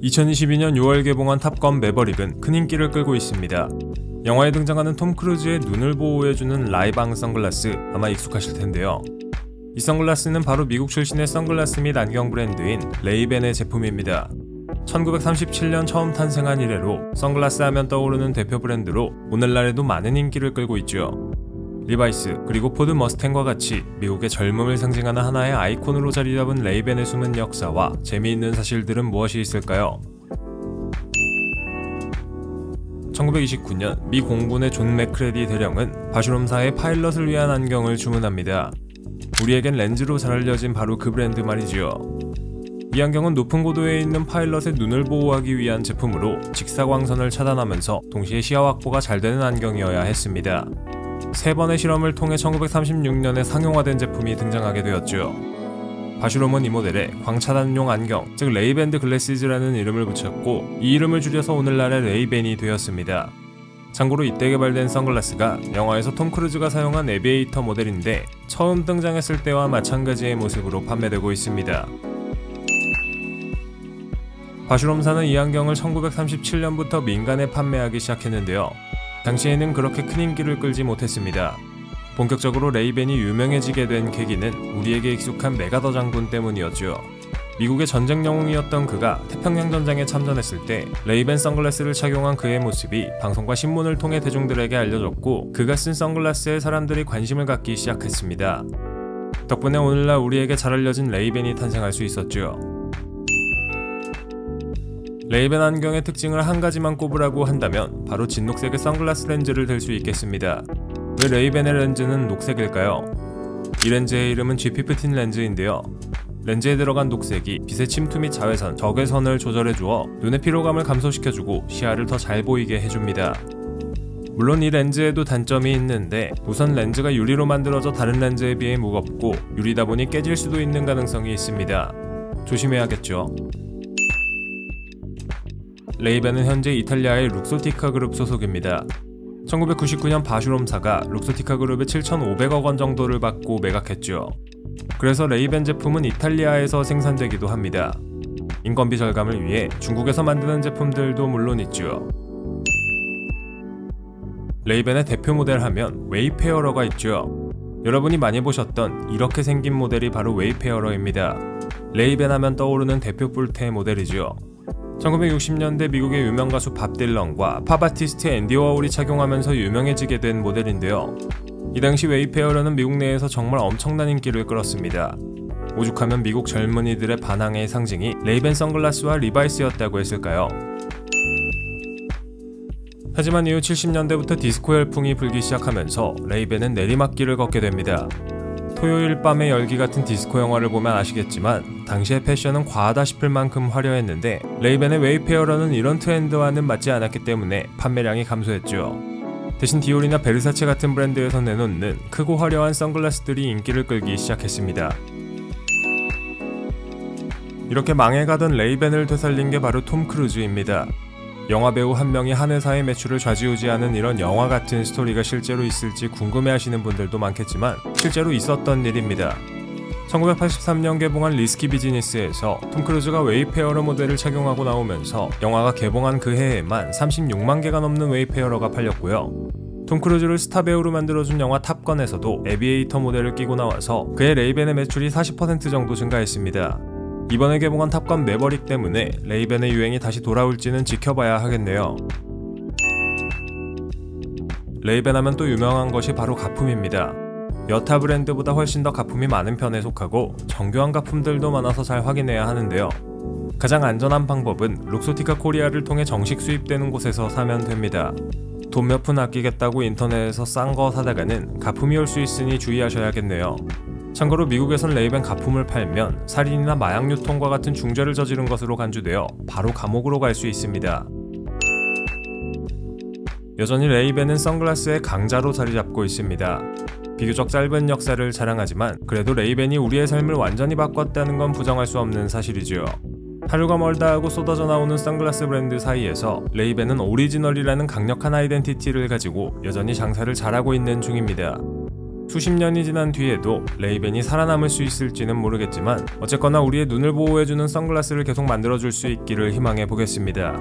2022년 6월 개봉한 탑건 매버릭은 큰 인기를 끌고 있습니다. 영화에 등장하는 톰 크루즈의 눈을 보호해주는 라이방 선글라스, 아마 익숙하실 텐데요. 이 선글라스는 바로 미국 출신의 선글라스 및 안경 브랜드인 레이벤의 제품입니다. 1937년 처음 탄생한 이래로 선글라스 하면 떠오르는 대표 브랜드로 오늘날에도 많은 인기를 끌고 있죠. 리바이스 그리고 포드 머스탱과 같이 미국의 젊음을 상징하는 하나의 아이콘으로 자리 잡은 레이벤의 숨은 역사와 재미있는 사실들은 무엇이 있을까요? 1929년 미 공군의 존 맥크레디 대령은 바슈롬사의 파일럿을 위한 안경을 주문합니다. 우리에겐 렌즈로 잘 알려진 바로 그 브랜드 말이지요. 이 안경은 높은 고도에 있는 파일럿의 눈을 보호하기 위한 제품으로 직사광선을 차단하면서 동시에 시야 확보가 잘 되는 안경이어야 했습니다. 3번의 실험을 통해 1936년에 상용화된 제품이 등장하게 되었죠. 바슈롬은 이 모델에 광차단용 안경, 즉 레이밴드 글래시즈라는 이름을 붙였고 이 이름을 줄여서 오늘날의 레이벤이 되었습니다. 참고로 이때 개발된 선글라스가 영화에서 톰 크루즈가 사용한 에비에이터 모델인데 처음 등장했을 때와 마찬가지의 모습으로 판매되고 있습니다. 바슈롬사는 이 안경을 1937년부터 민간에 판매하기 시작했는데요. 당시에는 그렇게 큰 인기를 끌지 못했습니다. 본격적으로 레이벤이 유명해지게 된 계기는 우리에게 익숙한 메가더 장군 때문이었죠. 미국의 전쟁 영웅이었던 그가 태평양 전쟁에 참전했을 때 레이벤 선글라스를 착용한 그의 모습이 방송과 신문을 통해 대중들에게 알려졌고 그가 쓴 선글라스에 사람들이 관심을 갖기 시작했습니다. 덕분에 오늘날 우리에게 잘 알려진 레이벤이 탄생할 수 있었죠. 레이벤 안경의 특징을 한 가지만 꼽으라고 한다면 바로 진녹색의 선글라스 렌즈를 들 수 있겠습니다. 왜 레이벤의 렌즈는 녹색일까요? 이 렌즈의 이름은 G15 렌즈인데요. 렌즈에 들어간 녹색이 빛의 침투 및 자외선, 적외선을 조절해주어 눈의 피로감을 감소시켜주고 시야를 더 잘 보이게 해줍니다. 물론 이 렌즈에도 단점이 있는데 우선 렌즈가 유리로 만들어져 다른 렌즈에 비해 무겁고 유리다 보니 깨질 수도 있는 가능성이 있습니다. 조심해야겠죠. 레이벤은 현재 이탈리아의 룩소티카 그룹 소속입니다. 1999년 바슈롬사가 룩소티카 그룹에 7,500억 원 정도를 받고 매각했죠. 그래서 레이벤 제품은 이탈리아에서 생산되기도 합니다. 인건비 절감을 위해 중국에서 만드는 제품들도 물론 있죠. 레이벤의 대표 모델 하면 웨이페어러가 있죠. 여러분이 많이 보셨던 이렇게 생긴 모델이 바로 웨이페어러입니다. 레이벤 하면 떠오르는 대표 뿔테 모델이죠. 1960년대 미국의 유명 가수 밥 딜런과 팝 아티스트 앤디 워홀이 착용하면서 유명해지게 된 모델인데요. 이 당시 웨이페어러는 미국 내에서 정말 엄청난 인기를 끌었습니다. 오죽하면 미국 젊은이들의 반항의 상징이 레이벤 선글라스와 리바이스였다고 했을까요? 하지만 이후 70년대부터 디스코 열풍이 불기 시작하면서 레이벤은 내리막길을 걷게 됩니다. 토요일 밤의 열기 같은 디스코 영화를 보면 아시겠지만 당시의 패션은 과하다 싶을 만큼 화려했는데 레이벤의 웨이페어러는 이런 트렌드와는 맞지 않았기 때문에 판매량이 감소했죠. 대신 디올이나 베르사체 같은 브랜드에서 내놓는 크고 화려한 선글라스들이 인기를 끌기 시작했습니다. 이렇게 망해가던 레이벤을 되살린 게 바로 톰 크루즈입니다. 영화배우 한 명이 한 회사의 매출을 좌지우지하는 이런 영화 같은 스토리가 실제로 있을지 궁금해하시는 분들도 많겠지만 실제로 있었던 일입니다. 1983년 개봉한 리스키 비즈니스에서 톰 크루즈가 웨이페어러 모델을 착용하고 나오면서 영화가 개봉한 그 해에만 36만 개가 넘는 웨이페어러가 팔렸고요. 톰 크루즈를 스타 배우로 만들어준 영화 탑건에서도 에비에이터 모델을 끼고 나와서 그의 레이벤의 매출이 40% 정도 증가했습니다. 이번에 개봉한 탑건 매버릭 때문에 레이벤의 유행이 다시 돌아올지는 지켜봐야 하겠네요. 레이벤 하면 또 유명한 것이 바로 가품입니다. 여타 브랜드보다 훨씬 더 가품이 많은 편에 속하고 정교한 가품들도 많아서 잘 확인해야 하는데요. 가장 안전한 방법은 룩소티카 코리아를 통해 정식 수입되는 곳에서 사면 됩니다. 돈 몇 푼 아끼겠다고 인터넷에서 싼 거 사다가는 가품이 올 수 있으니 주의하셔야겠네요. 참고로 미국에선 레이벤 가품을 팔면 살인이나 마약 유통과 같은 중죄를 저지른 것으로 간주되어 바로 감옥으로 갈 수 있습니다. 여전히 레이벤은 선글라스의 강자로 자리 잡고 있습니다. 비교적 짧은 역사를 자랑하지만 그래도 레이벤이 우리의 삶을 완전히 바꿨다는 건 부정할 수 없는 사실이죠. 하루가 멀다 하고 쏟아져 나오는 선글라스 브랜드 사이에서 레이벤은 오리지널이라는 강력한 아이덴티티를 가지고 여전히 장사를 잘하고 있는 중입니다. 수십 년이 지난 뒤에도 레이벤이 살아남을 수 있을지는 모르겠지만 어쨌거나 우리의 눈을 보호해주는 선글라스를 계속 만들어줄 수 있기를 희망해 보겠습니다.